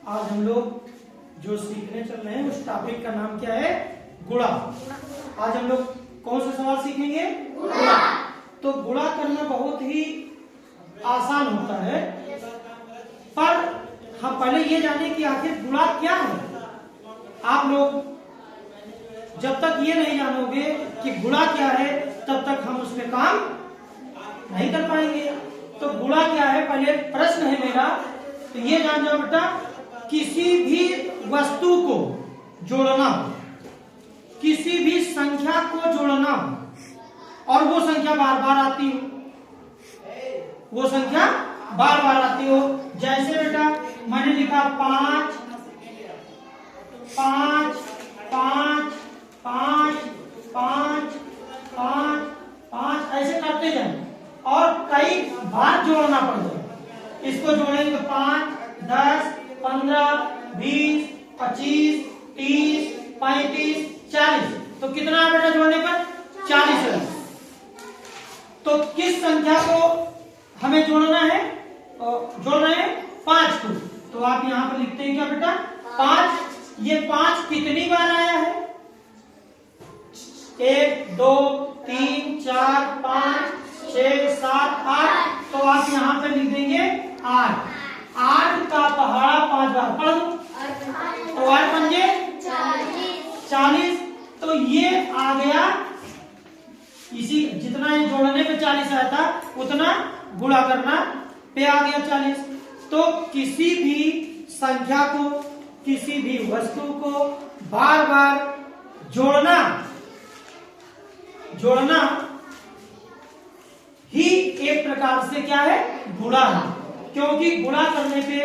आज हम लोग जो सीखने चल रहे हैं उस टॉपिक का नाम क्या है? गुणा। आज हम लोग कौन सा सवाल सीखेंगे? गुणा। तो गुणा करना बहुत ही आसान होता है, पर हम पहले ये जाने कि आखिर गुणा क्या है। आप लोग जब तक ये नहीं जानोगे कि गुणा क्या है तब तक हम उसमें काम नहीं कर पाएंगे। तो गुणा क्या है, पहले प्रश्न है मेरा, तो ये जान जाओ बेटा, किसी भी वस्तु को जोड़ना, किसी भी संख्या को जोड़ना और वो संख्या बार बार आती हो, वो संख्या बार बार आती हो। जैसे बेटा मैंने लिखा 5 5 5 5 5 5 5, ऐसे करते जाए और कई बार जोड़ना पड़ जाए। इसको जोड़ेंगे तो 5 10 15 20 25 30 35 40, तो कितना है बेटा जोड़ने पर? 40 है। तो किस संख्या को हमें जोड़ना है? जोड़ रहे हैं 5 को, तो आप यहां पर लिखते हैं क्या बेटा? 5। ये 5 कितनी बार आया है? 1 2 3 4 5 6 7 8, तो आप यहां पे लिख देंगे 8। 8 का पहाड़ा 5 बार पढ़ दो, तो 8 पंजे 40, तो ये आ गया। इसी जितना ये जोड़ने पे 40 आया था उतना गुणा करना पे आ गया 40। तो किसी भी संख्या को, किसी भी वस्तु को बार बार जोड़ना ही एक प्रकार से क्या है? गुणा है। क्योंकि गुणा करने पे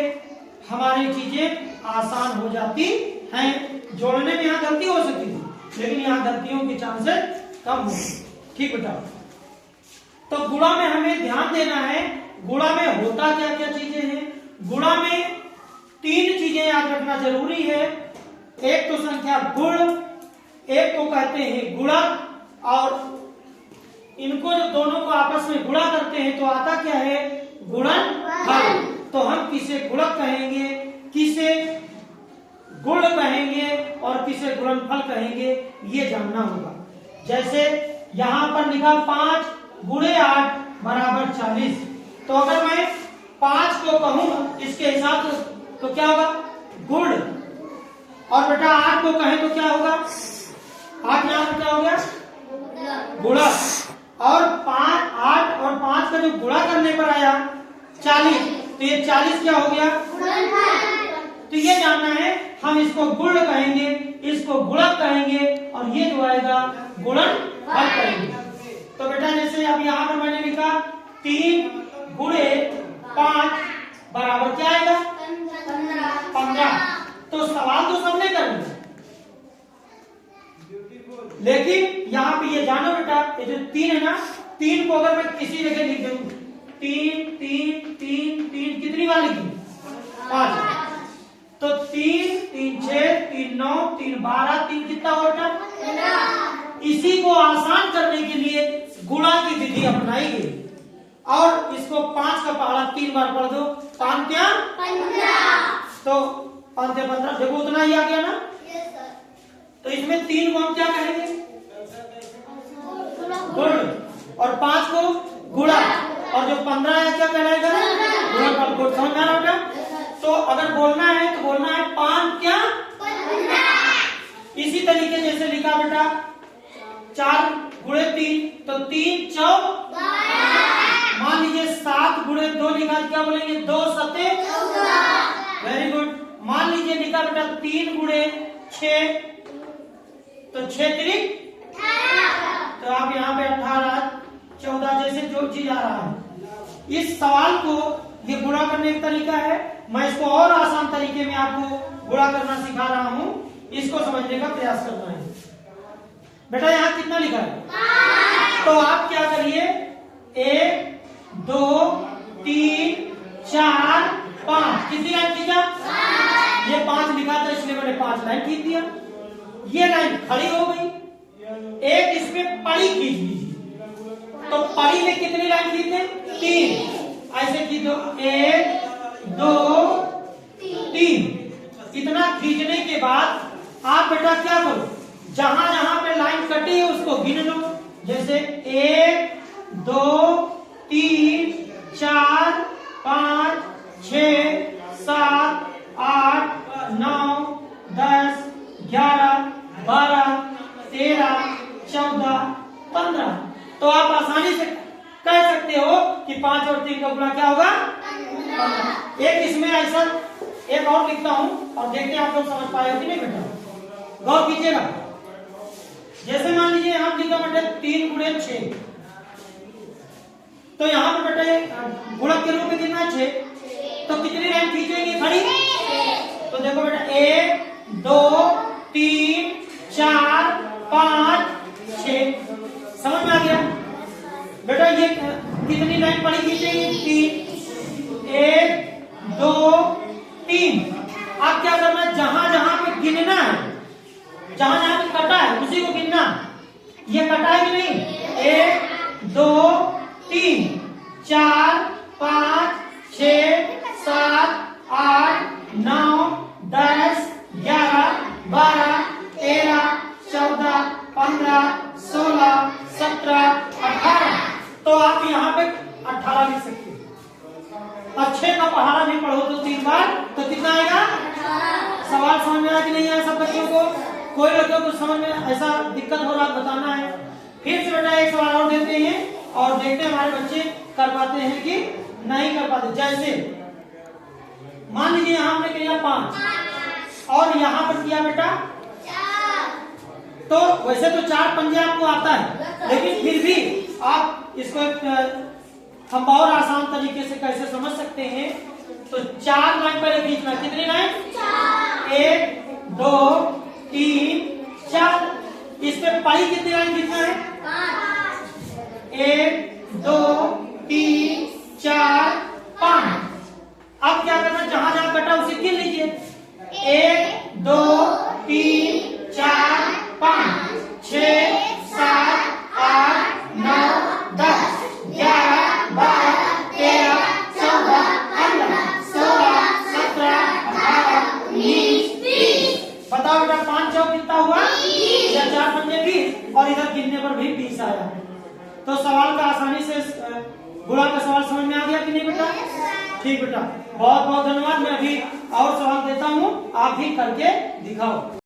हमारी चीजें आसान हो जाती हैं। जोड़ने में यहाँ गलती हो सकती थी, लेकिन यहाँ गलतियों के चांसेस कम हो। ठीक बेटा, तो गुणा में हमें ध्यान देना है, गुणा में होता क्या क्या चीजें हैं। गुणा में 3 चीजें याद रखना जरूरी है। एक तो संख्या गुण, एक को कहते हैं गुणक, और इनको जो दोनों को आपस में गुणा करते हैं तो आता क्या है? गुणनफल। तो हम किसे गुणक कहेंगे, किसे गुण कहेंगे और किसे गुणनफल कहेंगे, ये जानना होगा। जैसे यहां पर लिखा 5 गुणे 8 बराबर 40, तो अगर मैं 5 को कहूं इसके हिसाब से तो क्या होगा? गुण। और बेटा 8 को कहें तो क्या होगा? 8 यहां पर क्या हो गया? गुणक। और 8 और 5 का जो गुणा करने पर आया 40, तो ये 40 क्या हो गया? तो ये जानना है, हम इसको गुण कहेंगे, इसको गुणक कहेंगे, और ये जो आएगा गुणनफल कहेंगे। तो बेटा जैसे अब यहाँ पर मैंने लिखा 3 गुणे 5 बराबर क्या आएगा? 15। तो सवाल तो सबने कर लिया, लेकिन यहाँ पे ये जानो बेटा, ये जो 3 है ना, 3 को अगर मैं किसी जगह लिख दूं 3 3 3 3, कितनी बार लिखी? 5। तो 3 3 6 3 9 3 12, 3 कितना हो बेटा? इसी को आसान करने के लिए गुणा की विधि अपनाई गई, और इसको 5 का पहाड़ा 3 बार पढ़ दो, 5 क्या? 15। तो 5 15, देखो उतना ही आ गया ना। तो इसमें 3 को हम क्या कहेंगे? गुण, और 5 को गुणा, और जो 15 है क्या कहलाएगा? गुणनफल। समझ में आ रहा बेटा? तो अगर बोलना है तो बोलना है 5 क्या? 15। इसी तरीके जैसे लिखा बेटा 4 गुणे 3, तो 3 4। मान लीजिए 7 गुणे 2 लिखा, क्या बोलेंगे? 2 7 14। Very good. मान लीजिए लिखा बेटा 3 गुणे 6, तो 6 3 18, तो आप यहाँ पे 18 14 जैसे जो चीज आ रहा है। इस सवाल को ये गुणा करने का तरीका है। मैं इसको और आसान तरीके में आपको गुणा करना सिखा रहा हूँ, इसको समझने का प्रयास करना है। बेटा यहाँ कितना लिखा है? 5। तो आप क्या करिए, 1 2 3 4 5, कितनी लाइन खींचा? ये 5 लिखा था इसलिए मैंने 5 लाइन खींच दिया। ये लाइन खड़ी हो गई, एक इसमें पड़ी खींच लीजिए, तो पड़ी में कितनी लाइन खींचे? 3। ऐसे खींचो 1 2 3, इतना खींचने के बाद आप बेटा क्या करो, जहां जहां पे लाइन कटी है उसको गिन लो। जैसे 1 2 3 4 5 6 7 8 9 10 11 12 13 14 15। तो आप आसानी से कह सकते हो कि 5 और 3 का गुणा क्या होगा 15। एक इसमें ऐसा एक और लिखता हूं और देखते हैं आप लोग समझ पाए हो कि नहीं बेटा, गौर कीजिएगा। जैसे मान लीजिए हम लिखा बेटा 3 गुणे 6, तो यहाँ पर बेटा गुणक के रूप में कितना 6, तो कितनी लाइन खींचेंगे खड़ी, तो देखो बेटा 1 2 3 4 5 6। समझ में आ गया बेटा, ये कितनी लाइन पड़ी खींचेंगे 3, 1 2 3। अब क्या करना है, जहां जहां पे गिनना है, जहां जहां पे कटा है उसी को गिनना। ये कटा है कि नहीं, 1 2 3 4 5 6 7 8 9 10 11 12 13 14 15 16 17 18। तो आप यहाँ पे 18 लिख सकते हो। अच्छे का पहाड़ा नहीं पढ़ो तो 3 बार तो कितना आएगा। सवाल समझ में आया कि नहीं आया सब बच्चों को? कोई बच्चों को समझ में ऐसा दिक्कत हो रहा बताना है। फिर से बेटा एक सवाल और देते हैं और देखते हैं हमारे बच्चे कर पाते हैं कि नहीं कर पाते। जैसे मान लीजिए यहाँ हमने किया 5 और यहाँ पर किया बेटा 4। तो वैसे तो 4 पंजे आपको आता है, लेकिन फिर भी आप इसको हम और आसान तरीके से कैसे समझ सकते हैं। तो 4 लाइन पहले खींचना। कितनी लाइन, 1 2 3 4। इस पे पाई कितनी लाइन खींचना है, 1 2 3 4 5। अब क्या करना, जहां जहां कटा उसे गिन लीजिए, 1 2 3 4 5 6 7 8 9 10 11 12 13 14 15 16 17 18 19 20। बताओ बेटा 5 चौक कितना हुआ, या 4 पंजे 20 और इधर गिनने पर भी 20 आया। तो सवाल का आसानी से गुणा का सवाल समझ में आ गया कि नहीं बेटा? ठीक बेटा, बहुत बहुत धन्यवाद। मैं अभी और सवाल देता हूँ, आप भी करके दिखाओ।